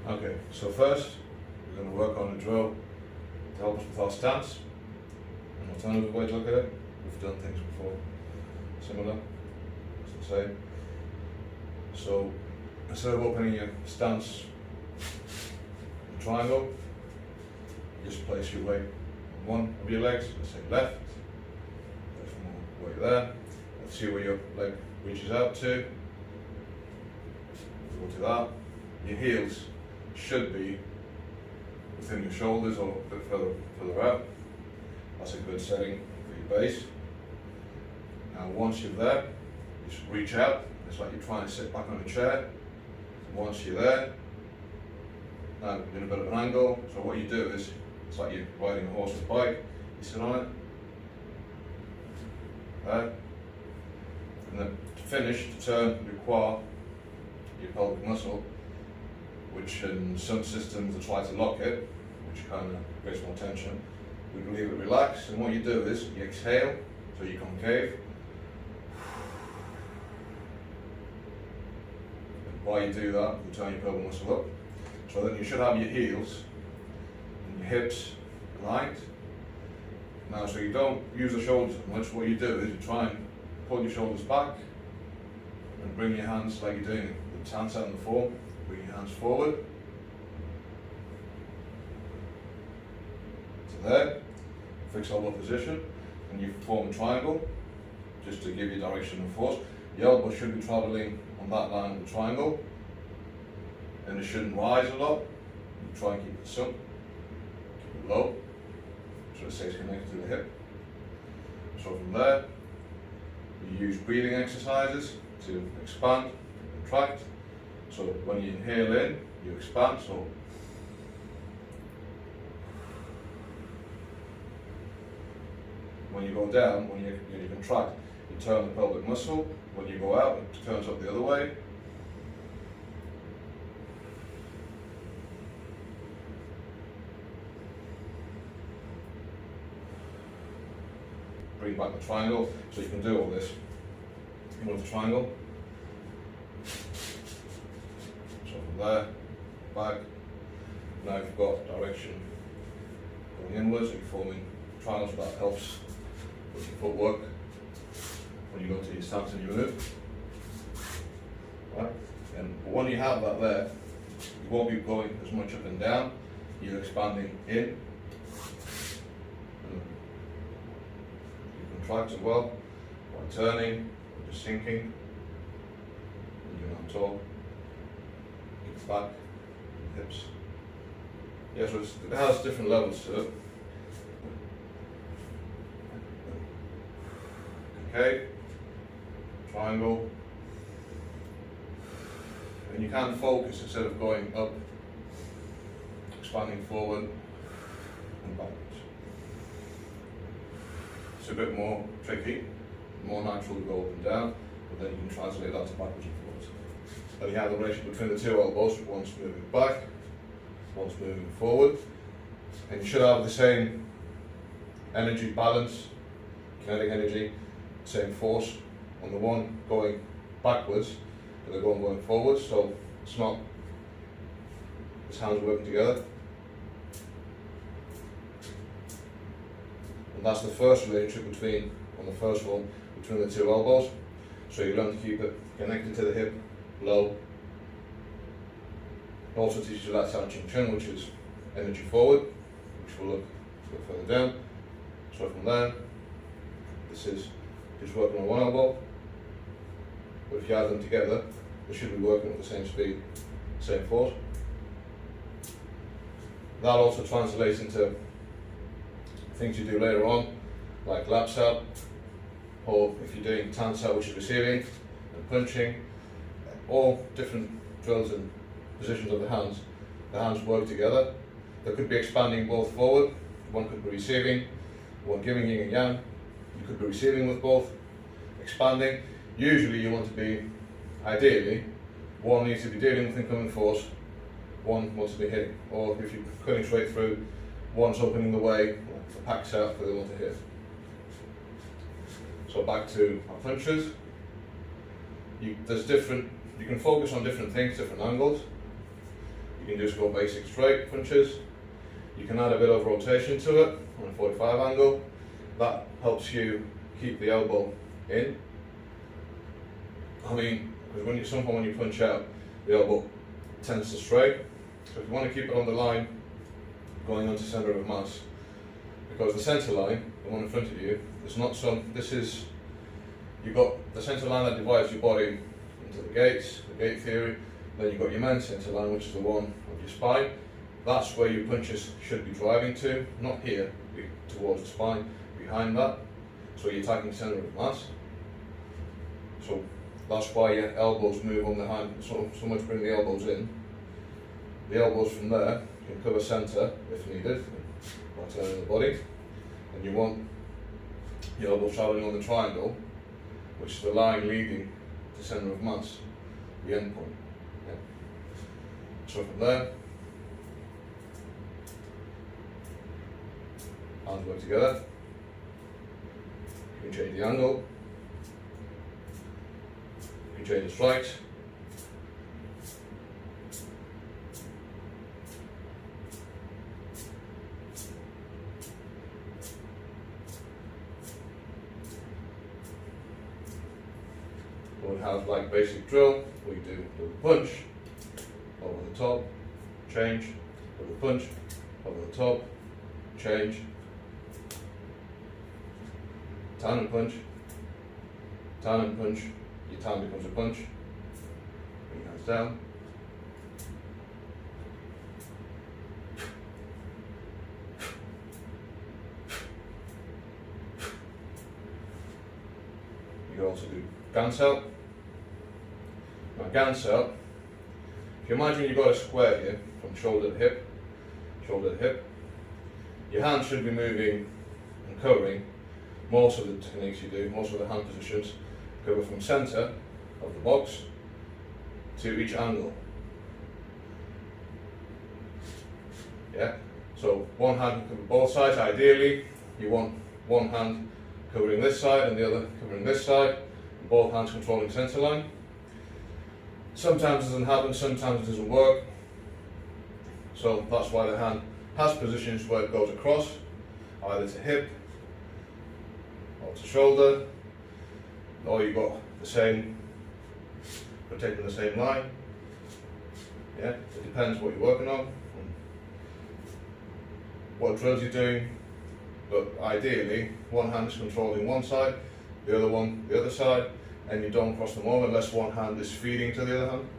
Okay, so first we're going to work on a drill to help us with our stance. An alternative way to look at it, we've done things before, similar, it's the same. So instead of opening your stance in a triangle, just place your weight on one of your legs, let's say left, there's more weight there. Let's see where your leg reaches out to. Go to that. Your heels should be within your shoulders or a bit further out. That's a good setting for your base. Now once you're there, just reach out. It's like you're trying to sit back on a chair. Once you're there, now you're in a bit of an angle. So what you do is, it's like you're riding a horse or bike. You sit on it. There. And then to finish, to turn, require your pelvic muscle, which in some systems they try to lock it, which kind of creates more tension. We can leave it relaxed, and what you do is you exhale, so you concave. And while you do that, you turn your pelvic muscle up. So then you should have your heels and your hips aligned. Now, so you don't use the shoulders much. What you do is you try and pull your shoulders back and bring your hands like you're doing the tan set on the form. Bring your hands forward to there, fixed elbow position, and you form a triangle just to give you direction and force. The elbow should be travelling on that line of the triangle, and it shouldn't rise a lot. You try and keep it sunk, keep it low, so it stays connected to the hip. So from there, you use breathing exercises to expand, contract. So when you inhale in, you expand. So when you go down, when you contract, you turn the pelvic muscle. When you go out, it turns up the other way. Bring back the triangle, so you can do all this in the triangle. So from there, back. Now you've got direction going inwards, so you're forming triangles. That helps with your footwork when you go to your stance and you move. Right? And when you have that there, you won't be going as much up and down. You're expanding in. Contract as well, by turning, just sinking, you're on top, kick back, hips. Yeah, so it has different levels to it. Okay, triangle, and you can focus instead of going up, expanding forward and backwards. It's a bit more tricky, more natural to go up and down, but then you can translate that to backwards and forwards. Then you have the relation between the two elbows, one's moving back, one's moving forward, and you should have the same energy balance, kinetic energy, same force on the one going backwards and the one going forwards, so it's not, his hands are working together. That's the first relationship between, on the first one, between the two elbows. So you learn to keep it connected to the hip, low. It also teaches you that chun, which is energy forward, which we'll look a bit further down. So from there, this is just working on one elbow, but if you add them together, they should be working at the same speed, same force. That also translates into things you do later on, like lap set, or if you're doing tan set, which is receiving and punching, all different drills and positions of the hands work together. They could be expanding both forward, one could be receiving, one giving yin and yang, you could be receiving with both, expanding. Usually you want to be, ideally, one needs to be dealing with incoming force, one wants to be hitting, or if you're cutting straight through, one's opening the way, the pack's out for the one to hit. So back to our punches. You can focus on different things, different angles. You can just go basic straight punches. You can add a bit of rotation to it on a 45 angle. That helps you keep the elbow in. I mean, because sometimes when you punch out, the elbow tends to stray. So if you want to keep it on the line, going onto centre of mass, because the centre line, the one in front of you, is not some. You've got the centre line that divides your body into the gates, the gate theory. Then you've got your main centre line, which is the one of your spine. That's where your punches should be driving to, not here, towards the spine, behind that. So you're attacking centre of mass. So that's why your elbows move on the hand, so much bring the elbows in. The elbows from there can cover centre if needed, by turning the body. And you want your elbows travelling on the triangle, which is the line leading to centre of mass, the end point. Yeah. So from there, hands work together. You can change the angle. You can change the strikes. We'll have like basic drill. We do the punch over the top, change, with the punch over the top, change, turn and punch, turn and punch. Your turn becomes a punch. Bring your hands down. You can also do Ganz out. Now Ganz out, if you imagine you've got a square here from shoulder to hip, your hand should be moving and covering most of the techniques you do, most of the hand positions, cover from centre of the box to each angle. Yeah, so one hand can cover both sides. Ideally, you want one hand covering this side and the other covering this side, and both hands controlling centre line. Sometimes it doesn't happen, sometimes it doesn't work. So that's why the hand has positions where it goes across, either to hip or to shoulder, or you've got the same, protecting the same line. Yeah, it depends what you're working on, what drills you're doing, but ideally one hand is controlling one side, the other one the other side, and you don't cross them over unless one hand is feeding to the other hand.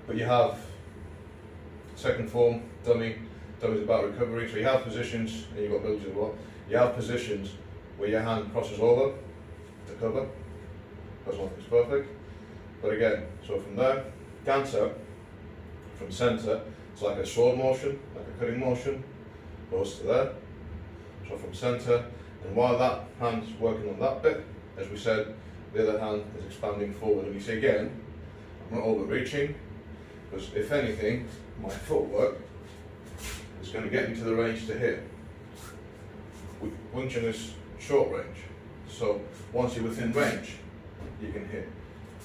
But you have second form, dummy is about recovery, so you have positions, and you've got ability as well, you have positions where your hand crosses over to cover, because nothing's perfect. But again, so from there, Ganz out, from centre, it's like a sword motion, like a cutting motion, goes to there. So from centre, and while that hand's working on that bit, as we said, the other hand is expanding forward. And you see again, I'm not overreaching, because if anything, my footwork is going to get me to the range to hit. Wing Chun is short range, so once you're within range, you can hit.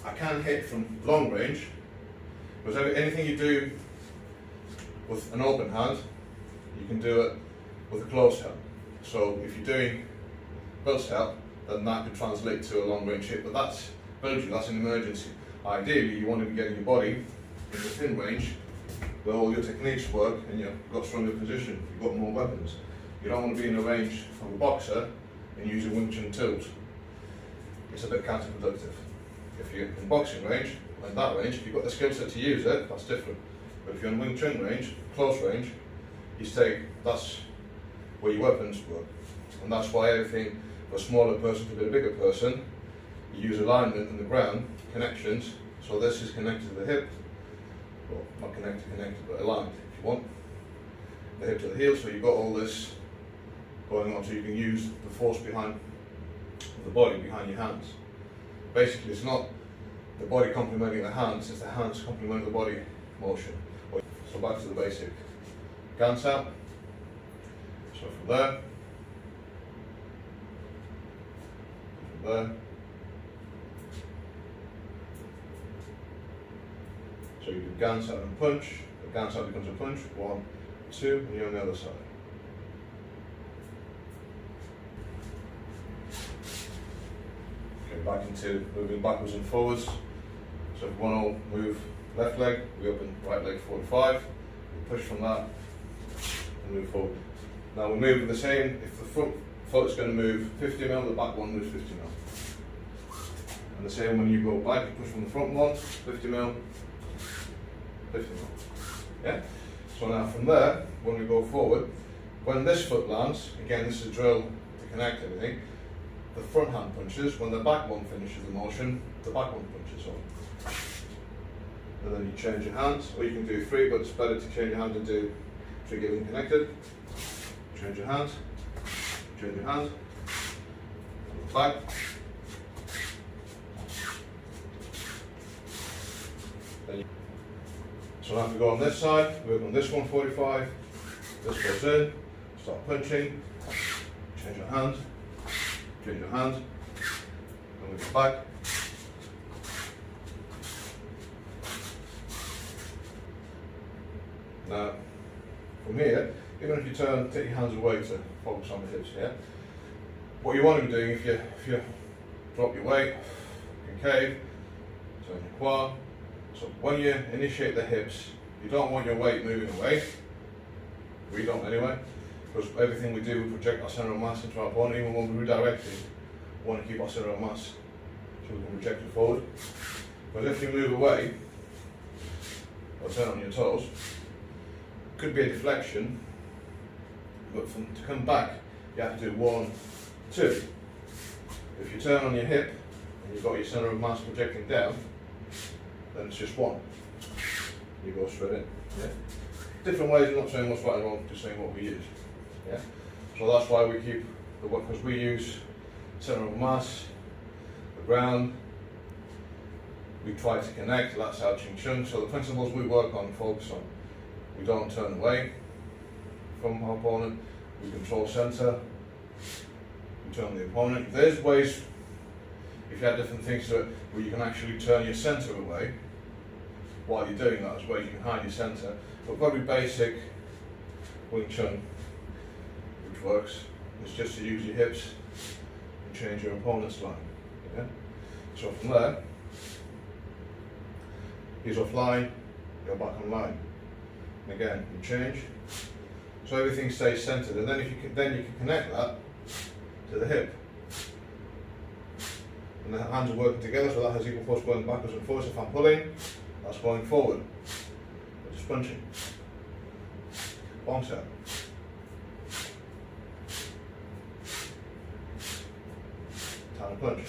I can hit from long range, because anything you do with an open hand, you can do it with a closed hand. So if you're doing closed hand, then that could translate to a long range hit, but that's an emergency. Ideally, you want to be getting your body in within range where all your techniques work and you've got stronger position, you've got more weapons. You don't want to be in the range of a boxer and use a Wing Chun tilt. It's a bit counterproductive. If you're in boxing range, and that range, if you've got the skill set to use it, that's different. But if you're in Wing Chun range, close range, that's where your weapons work. And that's why everything, for a smaller person to be a bigger person, you use alignment in the ground, connections. So this is connected to the hip, well, not connected, but aligned if you want. The hip to the heel, so you've got all this going on, so you can use the force behind the body, behind your hands. Basically, it's not the body complementing the hands, it's the hands complementing the body motion. So back to the basic Ganz out. So from there, so you do Ganz out and punch, Bounce out becomes a punch. 1, 2, and you're on the other side. Okay, back into moving backwards and forwards. So if we want to move left leg, we open right leg 45, we push from that and move forward. Now we move with the same, if the front foot is going to move 50mm, the back one moves 50mm. And the same when you go back, you push from the front one, 50mm, 50mm. Yeah? So now from there, when we go forward, when this foot lands, again this is a drill to connect everything, the front hand punches, when the back one finishes the motion, the back one punches on. And then you change your hands, or you can do 3, but it's better to change your hands and do 3 given connected. Change your hands, change your hands, back. So now if we go on this side, we open this 145, this goes in, start punching, change your hands, and we go back. Now, from here, even if you take your hands away to focus on the hips here, what you want to be doing, if you drop your weight, concave, turn your quad. So when you initiate the hips, you don't want your weight moving away. We don't anyway, because everything we do, we project our center of mass into our opponent. Even when we redirect it, we want to keep our center of mass so we can project it forward. But if you move away, or turn on your toes, could be a deflection, but to come back, you have to do 1, 2. If you turn on your hip and you've got your center of mass projecting down, then it's just 1. You go straight in. Yeah? Different ways, I'm not saying what's right and wrong, just saying what we use. Yeah? So that's why we keep the work, because we use center of mass, the ground, we try to connect, that's our chun. So the principles we work on, focus on. We don't turn away from our opponent, we control center, we turn the opponent. There's ways, if you have different things to it, where you can actually turn your center away while you're doing that, as well. You can hide your center. But very basic Wing Chun, which works, is just to use your hips and change your opponent's line. Yeah? So from there, he's offline, you're back online. And again, you change, so everything stays centered, and then you can connect that to the hip. And the hands are working together, so that has equal force going backwards and forwards. If I'm pulling, that's going forward. We're just punching. Bounce out. Time to punch.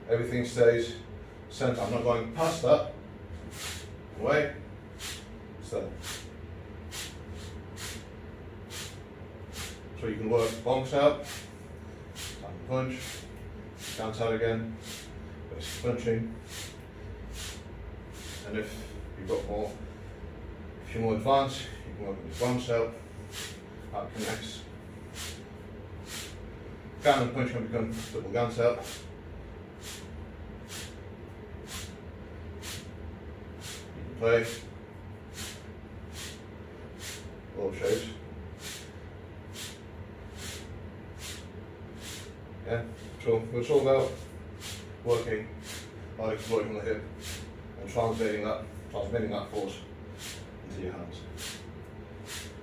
Everything stays centered. I'm not going past that. Away. So you can work bonks out, time to punch, bounce out again, basic punching, and if you're more advanced, you can work with bounce out, how it connects. Down and punch can become double bounce out. You can play all shapes. Yeah, so it's all about working, like exploiting the hip and transmitting that force into your hands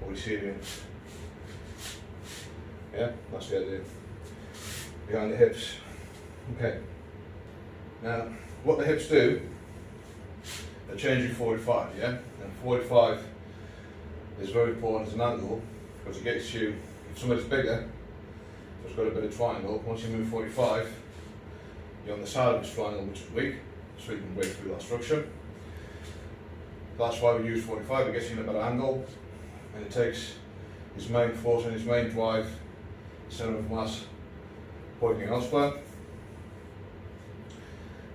or receiving. Yeah, that's the idea behind the hips. Okay, now what the hips do, they change you 45, yeah, and 45 is very important as an angle because it gets you, if somebody's bigger, so it's got a bit of triangle, once you move 45, you're on the side of this triangle which is weak, so you can break through that structure. That's why we use 45, it gets you in a better angle, and it takes his main force and his main drive, center of mass, pointing elsewhere.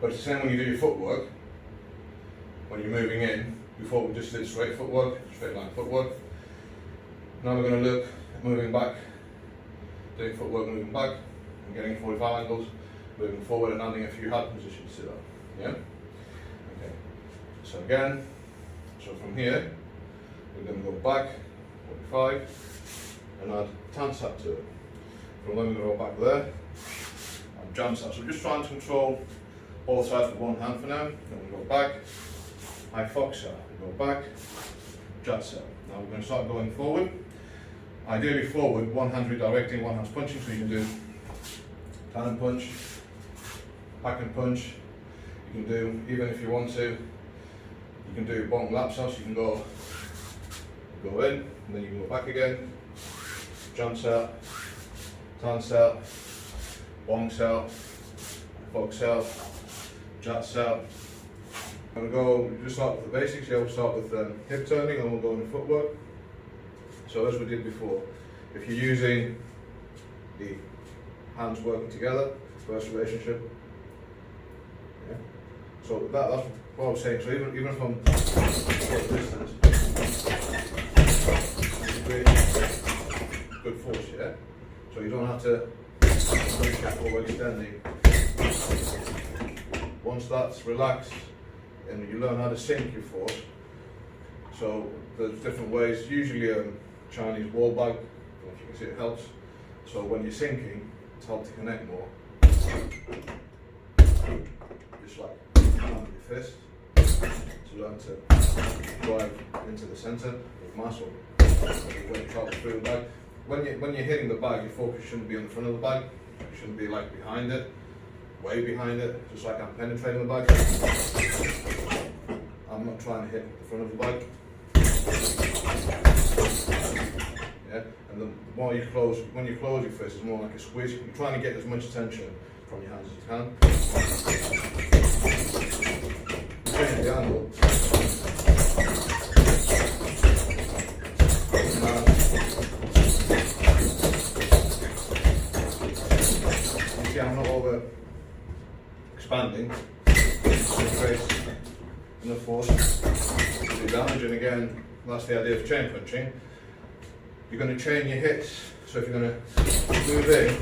But it's the same when you do your footwork, when you're moving in. Before we just did straight footwork, straight line footwork. Now we're going to look at moving back, doing footwork, moving back, and getting 45 angles, moving forward and landing a few hard positions to that. Yeah? Okay. So again, So from here, we're going to go back 45 and add tan sat to it. From then we go back there and jam sat. So just trying to control both sides with one hand for now. Then we go back, high fox sat, we go back, jab sat. Now we're going to start going forward. Ideally forward, one hand redirecting, one hand's punching, so you can do tan and punch, back and punch. You can do, even if you want to, you can do bong lap sat, so you can go in, and then you can go back again, jump sat, tan sat, bong sat, fox sat, jat sat. I'm going to just start with the basics. Yeah, we'll start with hip turning and we'll go into footwork. So as we did before, if you're using the hands working together, first relationship. Yeah. So that's what I was saying. So even from short distance, good force, yeah? So you don't have to push it or extending. Once that's relaxed and you learn how to sync your force, so there's different ways, usually Chinese wall bag, if you can see it helps. So when you're syncing, it's hard to connect more. Just like hand with your fist, to learn to drive into the centre with muscle. When you travel through the bag, when you're hitting the bag, your focus shouldn't be on the front of the bag. It shouldn't be like behind it, way behind it, just like I'm penetrating the bag. I'm not trying to hit the front of the bag. Yeah, and the more you close, when you close your fist, it's more like a squeeze. You're trying to get as much tension from your hands as you can. Change the angle. You see, I'm not over expanding. Increase enough force to do damage, and again, that's the idea of chain punching. You're going to chain your hits, so if you're going to move in,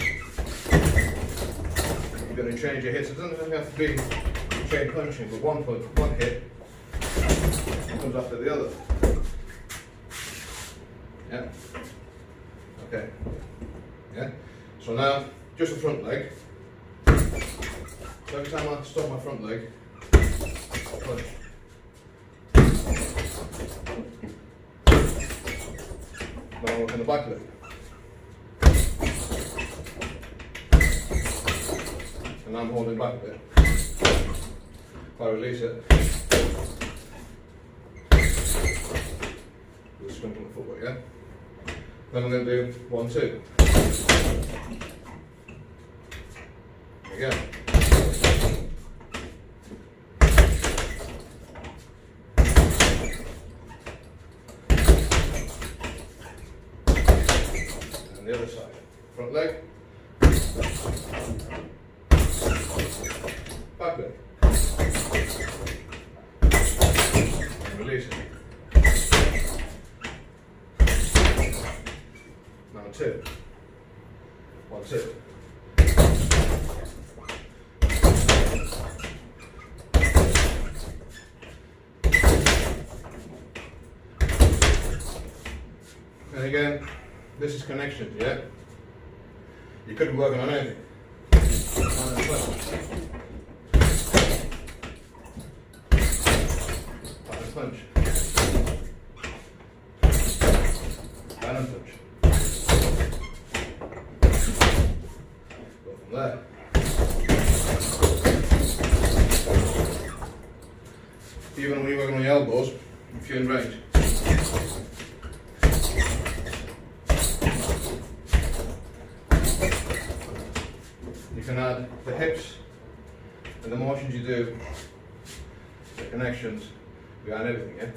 you're going to change your hits. It doesn't have to be chain punching, but one hit comes after the other. Yeah. Okay. Yeah. So now, just the front leg. So every time I stop my front leg, punch. Now I work on the back leg. And now I'm holding back a bit. If I release it, we'll scrunch on the footwork, yeah? Then I'm going to do 1, 2. Again. The other side. Front leg, back leg, and release it. Now 2, 1, 2. And again, this is connections, yeah? You could be working on anything. Down and punch. Down and punch. Go from there. Even when you're working on your elbows, if you're in range. You can add the hips and the motions you do, the connections behind everything, yeah?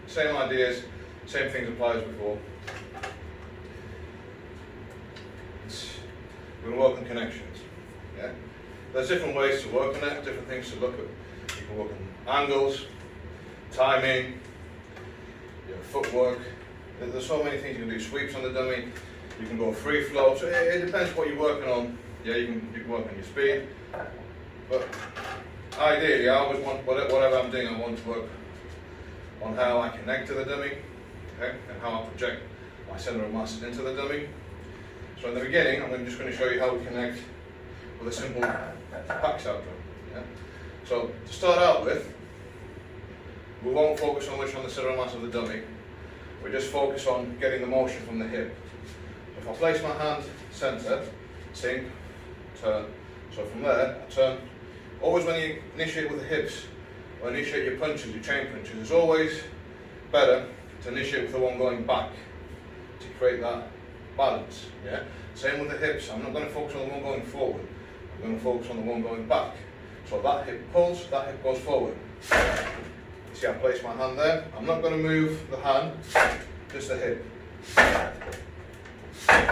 Same ideas, same things apply as before. We're going to work on connections, yeah? There's different ways to work on it, different things to look at. You can work on angles, timing, footwork. There's so many things you can do, sweeps on the dummy. You can go free flow, so it depends what you're working on. Yeah, you can work on your speed, but ideally, I always want, whatever I'm doing, I want to work on how I connect to the dummy, okay, and how I project my centre of mass into the dummy. So in the beginning, I'm just going to show you how we connect with a simple packs out drum. Yeah? So to start out with, we won't focus so much on the centre of mass of the dummy. We just focus on getting the motion from the hip. So if I place my hand centre, sink, turn. So from there, I turn. Always when you initiate with the hips, or initiate your punches, your chain punches, it's always better to initiate with the one going back to create that balance. Yeah. Same with the hips. I'm not going to focus on the one going forward. I'm going to focus on the one going back. So that hip pulls, that hip goes forward. You see, I place my hand there. I'm not going to move the hand, just the hip. So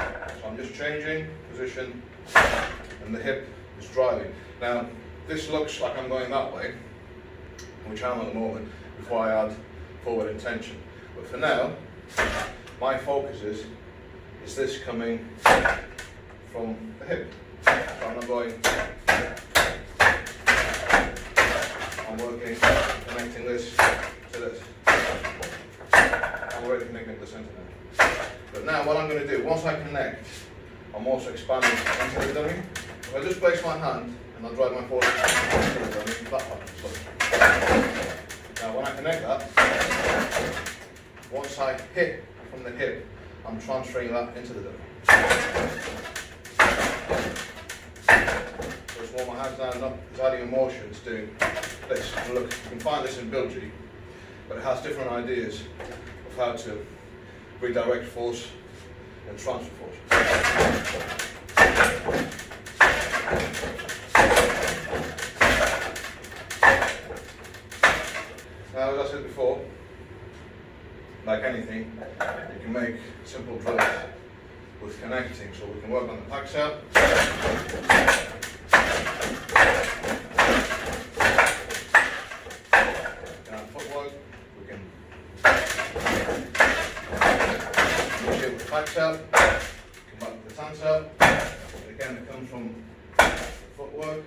I'm just changing position, and the hip is driving. Now, this looks like I'm going that way, which I am at the moment, before I add forward intention. But for now, my focus is this coming from the hip. So I'm not going, I'm working, connecting this to this. I'm already connecting to the centre now. But now what I'm going to do, once I connect, I'm also expanding into the dummy. If I just place my hand and I'll drive my forward into the dummy, that happens. So now when I connect that, once I hit from the hip, I'm transferring that into the dummy. So it's more my hands down, not it's adding a motion, it's doing this. And look, you can find this in Bilgi, but it has different ideas of how to redirect force and transfer force. Now, as I said before, like anything, you can make simple drills with connecting. So we can work on the packs out. Footwork, we can initiate with the packs out, come back to the stance out. Again, it comes from footwork.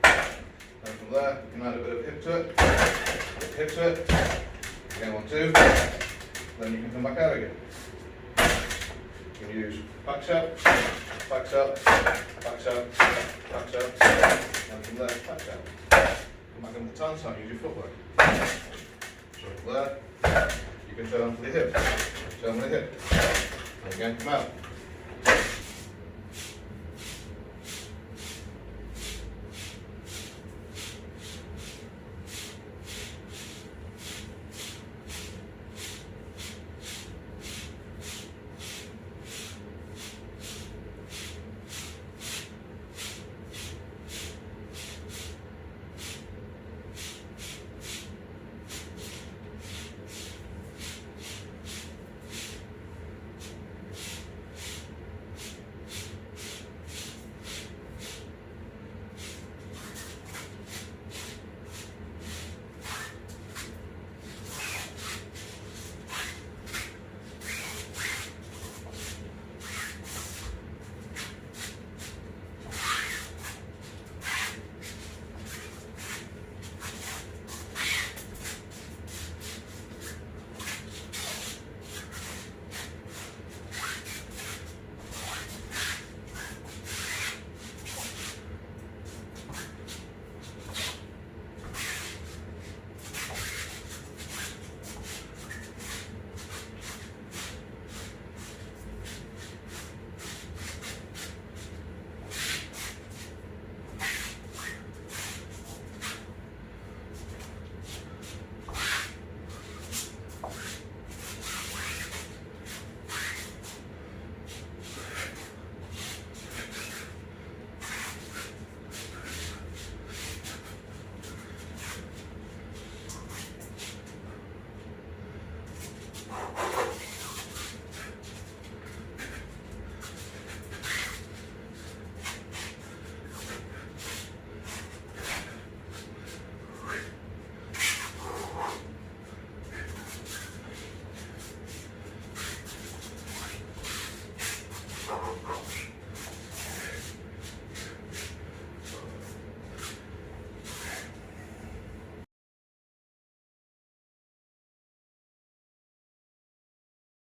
And from there, we can add a bit of hip to it. Hip to it. Again, 1, 2. Then you can come back out again. You can use backs out, backs out, backs out, backs out, and from there, backs out. Come back on the turn side, use your footwork. So from there, you can turn for the hip, turn with the hip, and again come out.